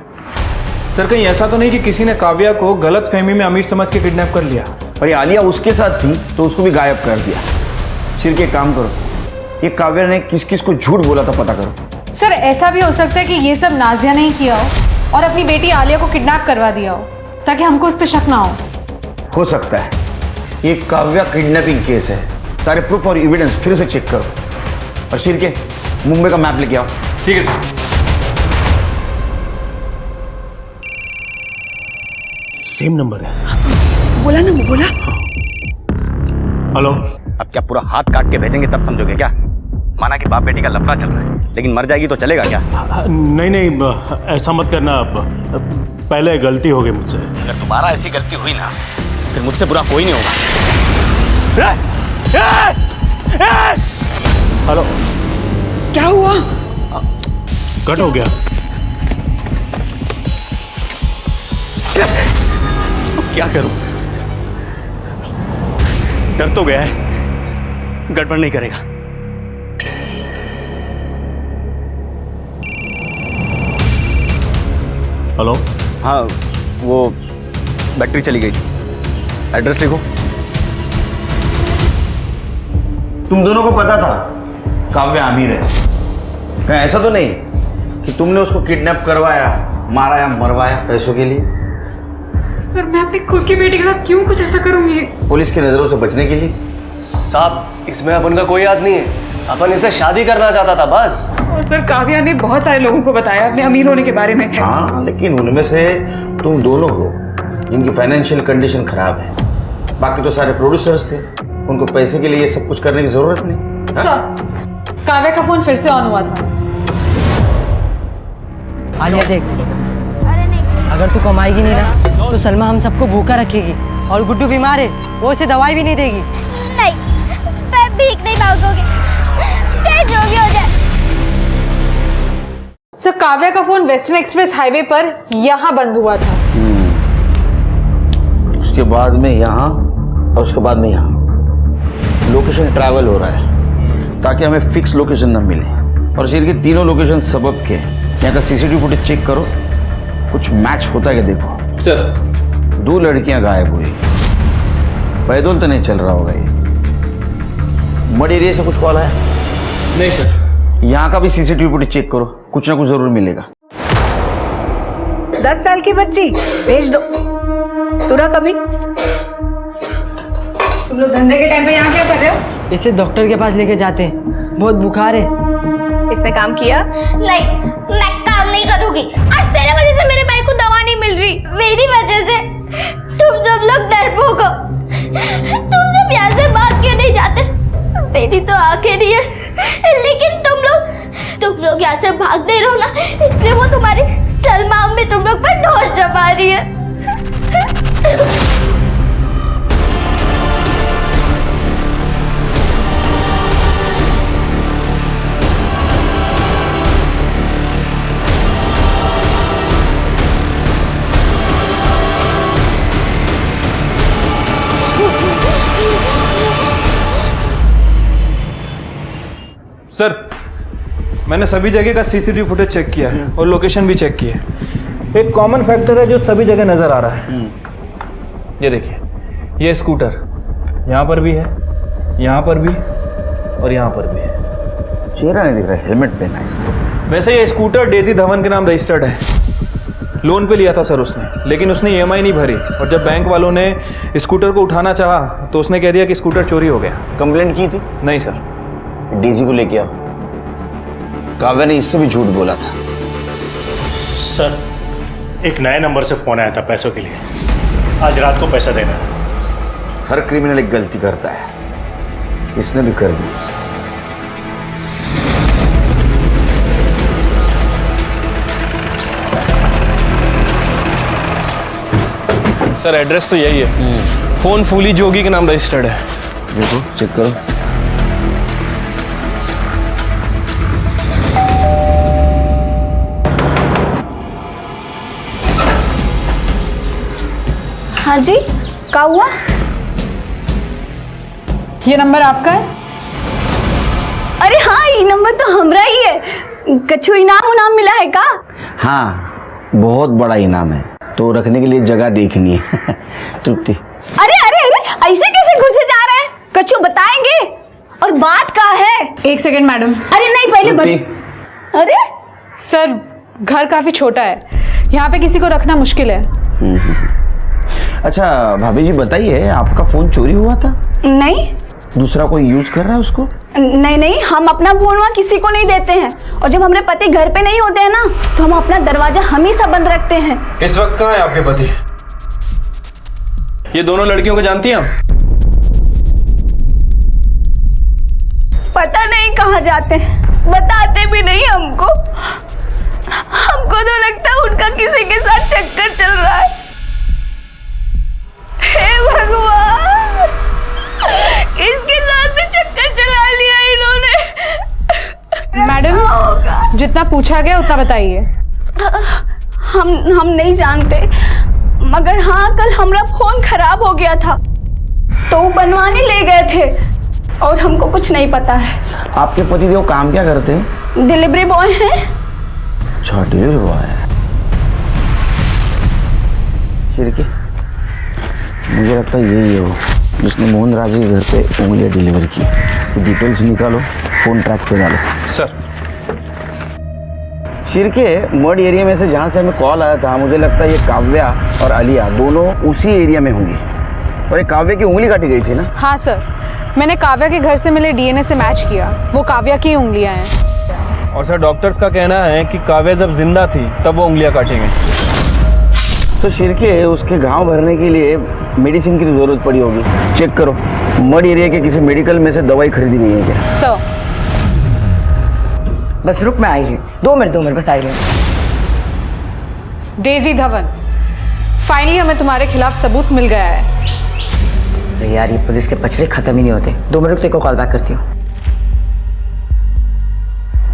सर, कहीं ऐसा तो नहीं कि किसी ने काव्या को गलत फहमी में अमीर समझ के किडनैप कर लिया? और ये आलिया उसके साथ थी तो उसको भी गायब कर दिया। सिर के काम करो, ये काव्या ने किस किस को झूठ बोला था पता करो। सर, ऐसा भी हो सकता है कि ये सब नाजिया ने ही किया हो और अपनी बेटी आलिया को किडनैप करवा दिया हो, ताकि हमको उस पर शक ना हो सकता है। ये काव्या किडनैपिंग केस है, सारे प्रूफ और एविडेंस फिर से चेक करो। और सिर के मुंबई का मैप लेके आओ। ठीक है सर। सेम नंबर है। बोला ना, बोला। हेलो। अब क्या पूरा हाथ काट के भेजेंगे तब समझोगे क्या? माना कि बाप बेटी का लफड़ा चल रहा है, लेकिन मर जाएगी तो चलेगा क्या? नहीं नहीं, ऐसा मत करना। पहले गलती हो गई मुझसे। अगर दोबारा ऐसी गलती हुई ना, फिर मुझसे बुरा कोई नहीं होगा। हेलो, क्या हुआ? कट हो गया। क्या करूं? डर तो गया है, गड़बड़ नहीं करेगा। हेलो। हाँ, वो बैटरी चली गई थी। एड्रेस लिखो। तुम दोनों को पता था काव्या अमीर है? कहीं ऐसा तो नहीं कि तुमने उसको किडनैप करवाया, मारा या मरवाया पैसों के लिए? सर मैं अपनी खुद की बेटी के साथ क्यों कुछ ऐसा करूंगी? पुलिस की नजरों से बचने के लिए। साहब, इसमें अपन का कोई याद नहीं है, अपन इसे शादी करना चाहता था बस। और सर काव्या ने बहुत सारे लोगों को बताया अपने अमीर होने के बारे में। हाँ, लेकिन उनमें से तुम दोनों हो जिनकी फाइनेंशियल कंडीशन खराब है। बाकी तो सारे प्रोड्यूसर्स थे, उनको पैसे के लिए ये सब कुछ करने की जरूरत नहीं। सर काव्या का फोन फिर से ऑन हुआ था। आलिया देख, अगर तू कमाएगी नहीं ना तो सलमा हम सबको भूखा रखेगी, और गुड्डू बीमार है, वो उसे दवाई भी नहीं देगी। नहीं, मैं भीख नहीं मांगूंगी, चाहे जो भी हो जाए। सर काव्या का फोन वेस्टर्न एक्सप्रेस हाईवे पर यहाँ बंद हुआ था। उसके बाद में यहाँ और उसके बाद में यहाँ लोकेशन ट्रैवल हो रहा है ताकि हमें फिक्स लोकेशन न मिले। और शहर के तीनों लोकेशन सबब के यहाँ का सीसीटीवी फुटेज चेक करो, कुछ मैच होता है क्या देखो। सर 2 लड़कियां गायब हुई, पैदल तो नहीं चल रहा होगा ये? मड एरिया से कुछ कॉल आया? नहीं सर। यहाँ का भी सीसीटीवी फुटेज चेक करो, कुछ ना कुछ जरूर मिलेगा। 10 साल की बच्ची भेज दो। तुरा कभी तुम लोग धंधे के टाइम पे यहाँ क्या कर रहे हो? इसे डॉक्टर के पास लेके जाते हैं, बहुत बुखार है। इसने काम किया? नहीं, मैं काम नहीं करूंगी। आज तेरे वजह से मेरे भाई को दवा नहीं मिल रही, मेरी वजह से। तुम सब लोग डरपोक हो, तुम सब यहाँ से भाग के नहीं जाते। मेरी तो आंखें नहीं है, लेकिन तुम लोग यहाँ से भाग नहीं रहो ना, इसलिए वो तुम्हारी सलमा में तुम लोग पर ढोस जमा रही है। सर मैंने सभी जगह का सीसीटीवी फुटेज चेक किया है और लोकेशन भी चेक की है। एक कॉमन फैक्टर है जो सभी जगह नजर आ रहा है। ये देखिए, ये स्कूटर यहाँ पर भी है, यहाँ पर भी और यहाँ पर भी है। चेहरा नहीं दिख रहा, हेलमेट पहना है इसने। वैसे ये स्कूटर डेजी धवन के नाम रजिस्टर्ड है। लोन पे लिया था सर उसने, लेकिन उसने EMI नहीं भरी, और जब बैंक वालों ने स्कूटर को उठाना चाहा तो उसने कह दिया कि स्कूटर चोरी हो गया। कंप्लेंट की थी? नहीं सर। डीजी को लेके आओ। काव्या ने इससे भी झूठ बोला था। सर एक नए नंबर से फोन आया था पैसों के लिए, आज रात को पैसा देना है। हर क्रिमिनल एक गलती करता है, इसने भी कर दी। सर एड्रेस तो यही है, फोन फूली जोगी के नाम रजिस्टर्ड है। देखो चेक करो। हाँ जी, क्या हुआ? ये नंबर आपका है? अरे हाँ, ये नंबर तो हमरा ही है। कछु इनाम मिला है का? हाँ, बहुत बड़ा इनाम है, तो रखने के लिए जगह देखनी है। तृप्ति। अरे अरे अरे, ऐसे कैसे घुसे जा रहे हैं? कछु बताएंगे? और बात का है? 1 सेकंड मैडम। अरे नहीं, पहले अरे सर, घर काफी छोटा है, यहाँ पे किसी को रखना मुश्किल है। अच्छा भाभी जी बताइए, आपका फोन चोरी हुआ था? नहीं। दूसरा कोई यूज कर रहा है उसको? नहीं नहीं, हम अपना फोन वहाँ किसी को नहीं देते हैं, और जब हमारे पति घर पे नहीं होते हैं ना, तो हम अपना दरवाजा हमेशा बंद रखते हैं। इस वक्त कहाँ है आपके पति? ये दोनों लड़कियों को जानती हैं आप? पता नहीं कहाँ जाते हैं, बताते भी नहीं हमको। हमको तो लगता है उनका किसी के साथ चक्कर चल रहा है। हे भगवान, किसके साथ में चक्कर चला लिया इन्होंने। मैडम, जितना पूछा गया उतना बताइए। हम नहीं जानते, मगर हाँ कल हमारा फोन खराब हो गया था तो वो बनवाने ले गए थे और हमको कुछ नहीं पता है। आपके पतिदेव काम क्या करते हैं? डिलीवरी बॉय हैं। अच्छा, डिलीवरी बॉय है। शिरके, मुझे लगता है यही है वो जिसने मोहन राज के घर पे उंगलियां डिलीवर की। तो डिटेल्स निकालो, फोन ट्रैक पे डालो। सर। शिरके, मड एरिया में से जहाँ से हमें कॉल आया था, मुझे लगता है ये काव्या और आलिया दोनों उसी एरिया में होंगी। और ये काव्या की उंगली काटी गई थी ना? हाँ सर, मैंने काव्या के घर से मिले डीएनए से मैच किया, वो काव्या की उंगलियां हैं। और सर डॉक्टर्स का कहना है कि काव्या जब जिंदा थी तब वो उंगलियां काटी गई। तो शिरके, उसके घाव भरने के लिए मेडिसिन की जरूरत पड़ी होगी। चेक करो, मड एरिया के किसी मेडिकल में से दवाई खरीदी गई है क्या? सर बस रुक, मैं आई रही हूँ। 2 मिनट बस आई रही हूँ। डेजी धवन, फाइनली हमें तुम्हारे खिलाफ सबूत मिल गया है। अरे यार, ये पुलिस के पचड़े खत्म ही नहीं होते। 2 मिनट तेरे को कॉल बैक करती हूँ।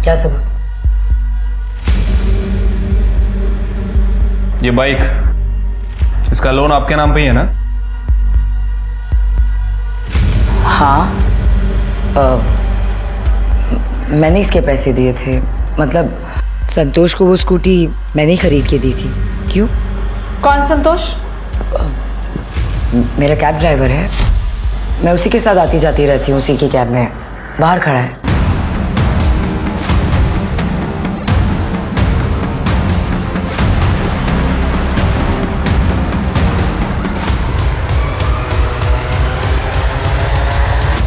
क्या सबूत? ये बाइक, इसका लोन आपके नाम पे ही है ना? हाँ, मैंने इसके पैसे दिए थे। मतलब संतोष को वो स्कूटी मैंने ही खरीद के दी थी। क्यों? कौन संतोष? मेरा कैब ड्राइवर है, मैं उसी के साथ आती जाती रहती हूँ। उसी की कैब में बाहर खड़ा है।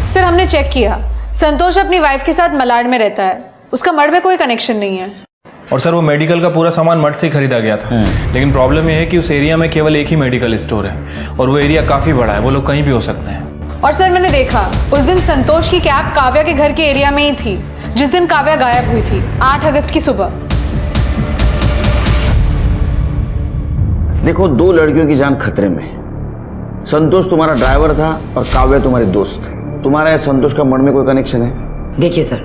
सर हमने चेक किया, संतोष अपनी वाइफ के साथ मलाड में रहता है, उसका मर्ड में कोई कनेक्शन नहीं है। और सर वो मेडिकल का पूरा सामान मठ से ही खरीदा गया था। लेकिन प्रॉब्लम यह है कि उस एरिया में केवल एक ही मेडिकल स्टोर है और वो एरिया काफ़ी बड़ा है, वो लोग कहीं भी हो सकते हैं। और सर मैंने देखा, उस दिन संतोष की कैब काव्या के घर के एरिया में ही थी जिस दिन काव्या गायब हुई थी, 8 अगस्त की सुबह। देखो, 2 लड़कियों की जान खतरे में है। संतोष तुम्हारा ड्राइवर था और काव्या तुम्हारी दोस्त। तुम्हारा या संतोष का मन में कोई कनेक्शन है? देखिए सर,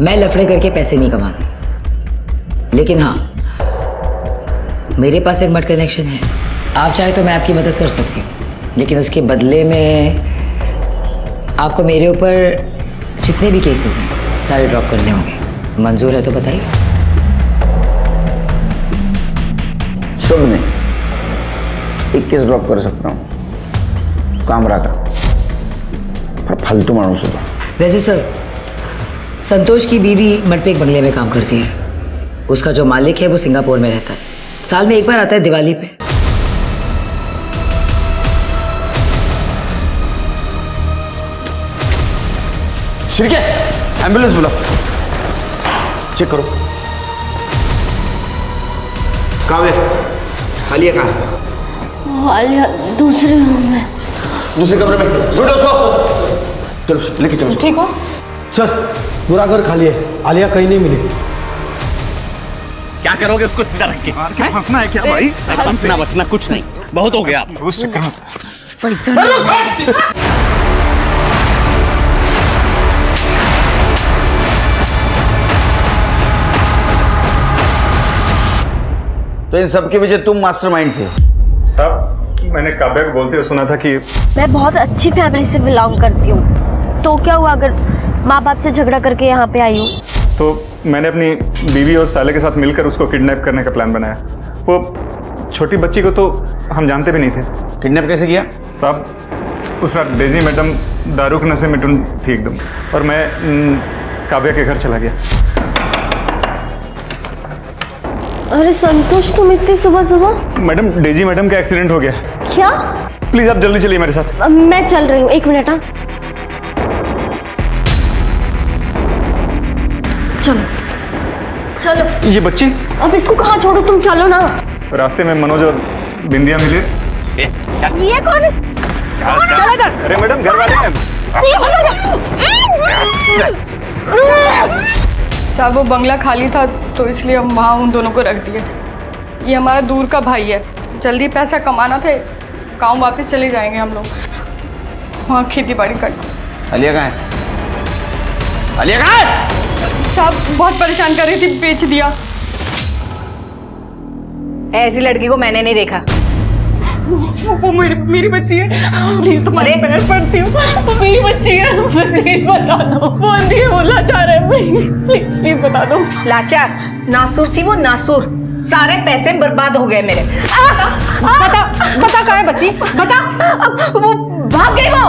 मैं लफड़े करके पैसे नहीं कमाती, लेकिन हाँ, मेरे पास एक मड कनेक्शन है। आप चाहे तो मैं आपकी मदद कर सकती हूँ, लेकिन उसके बदले में आपको मेरे ऊपर जितने भी केसेस हैं सारे ड्रॉप करने होंगे। मंजूर है तो बताइए। शुभ नहीं, 1 केस ड्रॉप कर सकता हूँ, कामरा का, पर फालतू मानो से तो। वैसे सर, संतोष की बीवी मड पे एक बंगले में काम करती है। उसका जो मालिक है वो सिंगापुर में रहता है, साल में एक बार आता है दिवाली पे। शिरके, एम्बुलेंस बुलाओ, चेक करो। काव्या, आलिया कहाँ है? आलिया दूसरे रूम में। दूसरे कमरे में। ढूंढो उसको। चलो लेके चलो। ठीक हो सर? पूरा घर खाली है, आलिया कहीं नहीं मिली। क्या करोगे उसको जिंदा रख के? फंसना है क्या भाई? फंसना बसना कुछ नहीं, बहुत हो गया। उस चक्कर में तो इन सब के पीछे तुम मास्टरमाइंड थे? साहब, मैंने काव्या को बोलते हुए सुना था कि मैं बहुत अच्छी फैमिली से बिलोंग करती हूँ, तो क्या हुआ अगर माँ बाप से झगड़ा करके यहाँ पे आई हूँ? तो मैंने अपनी बीवी और साले के साथ मिलकर उसको किडनैप करने का प्लान बनाया। वो छोटी बच्ची को तो हम जानते भी नहीं थे। किडनैप कैसे किया? साहब, उस रात डेजी मैडम दारू के नशे में टुन थी एकदम, और मैं काव्या के घर चला गया। अरे संतोष, तुम इतनी सुबह सुबह? मैडम, डेजी मैडम का एक्सीडेंट हो गया। क्या? प्लीज आप जल्दी चलिए मेरे साथ। मैं चल रही हूँ, 1 मिनट। हाँ चलो चलो। ये बच्ची? अब इसको कहाँ छोड़ो, तुम चलो ना। रास्ते में मनोज और बिंदिया मिले। ये कौन है? अरे मैडम, घर वाले हैं। साहब वो बंगला खाली था तो इसलिए हम वहाँ उन दोनों को रख दिए। ये हमारा दूर का भाई है, जल्दी पैसा कमाना था, गाँव वापस चले जाएंगे हम लोग, वहाँ खेती बाड़ी करना। आलिया कहाँ है? आलिया कहाँ है? साहब बहुत परेशान कर रही थी, बेच दिया। ऐसी लड़की को मैंने नहीं देखा। वो मेरी बच्ची है, प्लीज तुम्हारे पैर पड़ती हूँ, वो मेरी बच्ची है, प्लीज बता दो। वो अंधी है, वो लाचार है, प्लीज प्लीज बता दो। लाचार नासुर थी वो, नासुर। सारे पैसे बर्बाद हो गए मेरे। बता बता कहाँ है बच्ची, बता। वो भाग गई, वो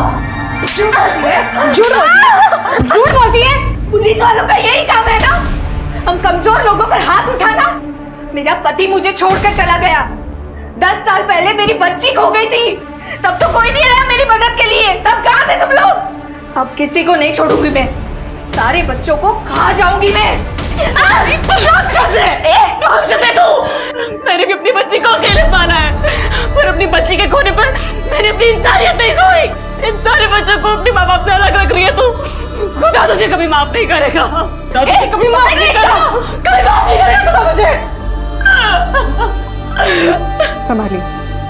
झूठ बोलती है। पुलिस वालों का यही काम है ना, हम कमजोर लोगों पर हाथ उठाना। मेरा पति मुझे छोड़कर चला गया, 10 साल पहले मेरी बच्ची खो गई थी, तब तो कोई नहीं आया मेरी मदद के लिए। तब कहाँ थे तुम लोग? अब किसी को नहीं छोड़ूंगी मैं, सारे बच्चों को खा जाऊंगी मैं। राक्षस है तू। मैंने भी अपनी बच्ची को अकेले पाला है, पर अपनी बच्ची के खोने पर मैंने अपनी इंसानियत नहीं खोई। इन सारे बच्चों को अपने माँ बाप से अलग रख रही है तू। खुदा तुझे कभी माफ नहीं करेगा, कभी माफ नहीं करेगा, कभी माफ नहीं करेगा खुदा तुझे। संभाली।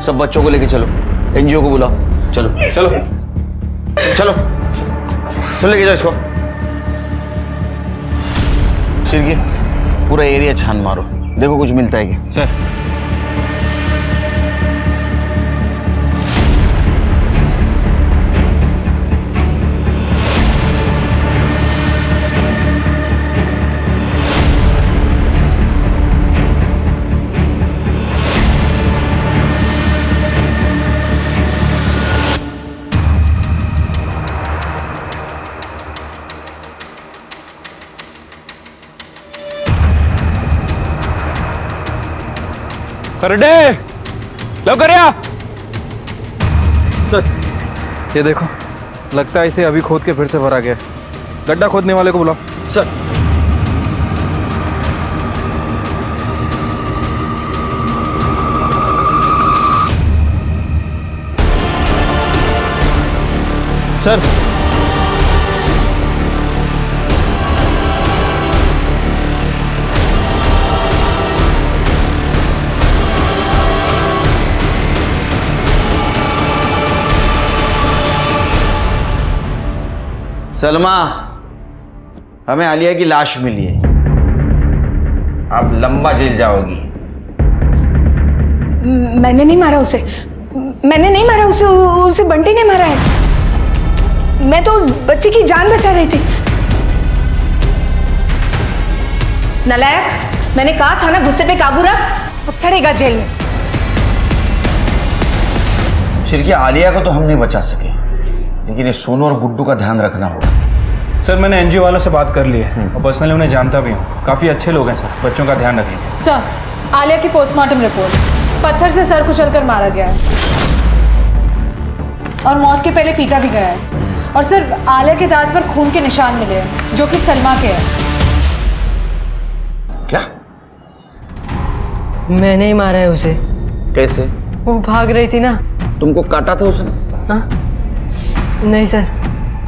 सब बच्चों को लेके चलो, एनजीओ को बुलाओ। चलो चलो चलो चलो, लेके जाओ इसको। शिरकी, पूरा एरिया छान मारो, देखो कुछ मिलता है क्या। सर करडे लवकर या। सर ये देखो, लगता है इसे अभी खोद के फिर से भरा गया। गड्ढा खोदने वाले को बुलाओ। सर सर सलमा, हमें आलिया की लाश मिली है, आप लंबा जेल जाओगी। मैंने नहीं मारा उसे, मैंने नहीं मारा उसे, उसे बंटी ने मारा है। मैं तो उस बच्ची की जान बचा रही थी। नालायक, मैंने कहा था ना गुस्से पे काबू रख, अब सड़ेगा जेल में। शिरकी, आलिया को तो हम नहीं बचा सके, लेकिन ये सोनू और गुड्डू का ध्यान रखना होगा। सर मैंने एनजीओ वालों से बात कर ली है और पर्सनली उन्हें जानता भी हूँ, काफ़ी अच्छे लोग हैं सर, बच्चों का ध्यान रखेंगे। सर, आलिया की पोस्टमार्टम रिपोर्ट, पत्थर से सर कुचलकर मारा गया है और मौत के पहले पीटा भी गया है। और सर, आलिया के दांत पर खून के निशान मिले हैं जो कि सलमा के हैं। क्या? मैंने ही मारा है उसे। कैसे? वो भाग रही थी ना। तुमको काटा था उसने? हाँ? नहीं सर।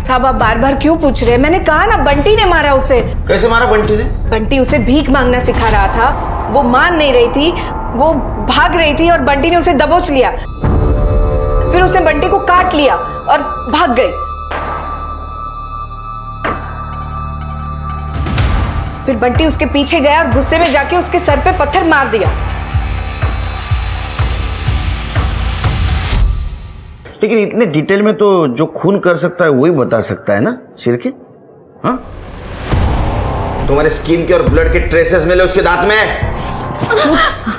साहब आप बार बार क्यों पूछ रहे हैं? मैंने कहा ना बंटी ने मारा उसे। कैसे मारा बंटी ने? बंटी उसे भीख मांगना सिखा रहा था, वो मान नहीं रही थी, वो भाग रही थी और बंटी ने उसे दबोच लिया। फिर उसने बंटी को काट लिया और भाग गई। फिर बंटी उसके पीछे गया और गुस्से में जाके उसके सर पे पत्थर मार दिया। लेकिन इतने डिटेल में तो जो खून कर सकता है वही बता सकता है ना शिरके? हाँ, तुम्हारे स्किन के और ब्लड के ट्रेसेस मिले उसके दांत में।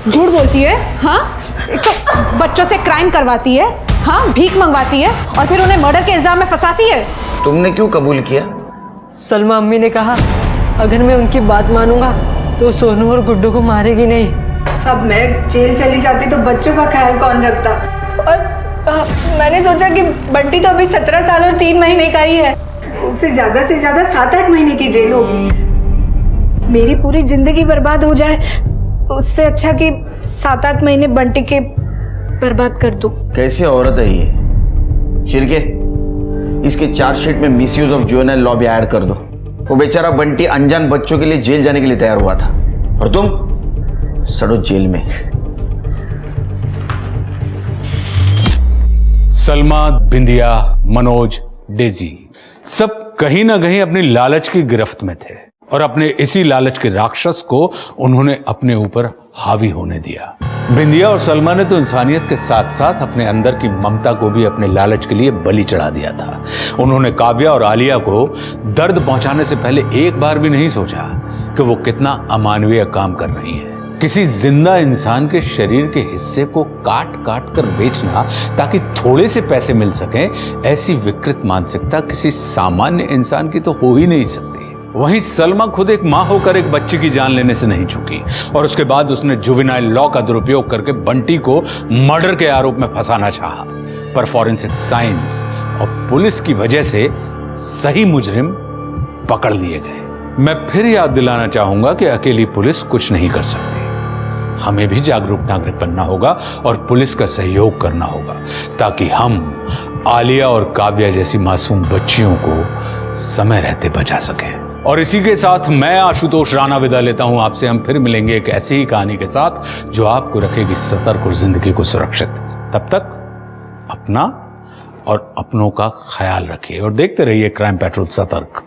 झूठ बोलती है। हाँ, तो बच्चों से क्राइम करवाती है, हाँ, भीख मंगवाती है और फिर उन्हें मर्डर के इल्जाम में फंसाती है। तुमने क्यों कबूल किया? सलमा अम्मी ने कहा अगर मैं उनकी बात मानूंगा तो सोनू और गुड्डू को मारेगी नहीं। सब मैं जेल चली जाती तो बच्चों का ख्याल कौन रखता? और मैंने सोचा कि बंटी तो अभी 17 साल और 3 महीने का ही है, उसे ज्यादा से ज्यादा 7-8 महीने की जेल होगी। मेरी पूरी जिंदगी बर्बाद हो जाए उससे अच्छा कि 7-8 महीने बंटी के बर्बाद कर दूं। कैसी औरत है ये शिरके? इसके चार्जशीट में मिसयूज ऑफ जुवेनाइल लॉ भी ऐड कर दो, वो बेचारा बंटी अनजान बच्चों के लिए जेल जाने के लिए तैयार हुआ था, और तुम सड़ो जेल में। सलमा, बिंदिया, मनोज, डेजी सब कहीं ना कहीं अपनी लालच की गिरफ्त में थे और अपने इसी लालच के राक्षस को उन्होंने अपने ऊपर हावी होने दिया। बिंदिया और सलमा ने तो इंसानियत के साथ साथ अपने अंदर की ममता को भी अपने लालच के लिए बलि चढ़ा दिया था। उन्होंने काव्या और आलिया को दर्द पहुंचाने से पहले एक बार भी नहीं सोचा कि वो कितना अमानवीय काम कर रही है। किसी जिंदा इंसान के शरीर के हिस्से को काट काट कर बेचना ताकि थोड़े से पैसे मिल सकें, ऐसी विकृत मानसिकता किसी सामान्य इंसान की तो हो ही नहीं सकती। वहीं सलमा खुद एक मां होकर एक बच्चे की जान लेने से नहीं चूकी और उसके बाद उसने जुवेनाइल लॉ का दुरुपयोग करके बंटी को मर्डर के आरोप में फंसाना चाहा, पर फॉरेंसिक साइंस और पुलिस की वजह से सही मुजरिम पकड़ लिए गए। मैं फिर याद दिलाना चाहूंगा कि अकेली पुलिस कुछ नहीं कर सकती। हमें भी जागरूक नागरिक बनना होगा और पुलिस का सहयोग करना होगा ताकि हम आलिया और काव्या जैसी मासूम बच्चियों को समय रहते बचा सकें। और इसी के साथ मैं आशुतोष राणा विदा लेता हूं आपसे। हम फिर मिलेंगे एक ऐसी ही कहानी के साथ जो आपको रखेगी सतर्क और जिंदगी को सुरक्षित। तब तक अपना और अपनों का ख्याल रखिए और देखते रहिए क्राइम पेट्रोल सतर्क।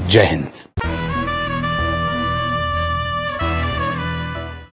जय हिंद।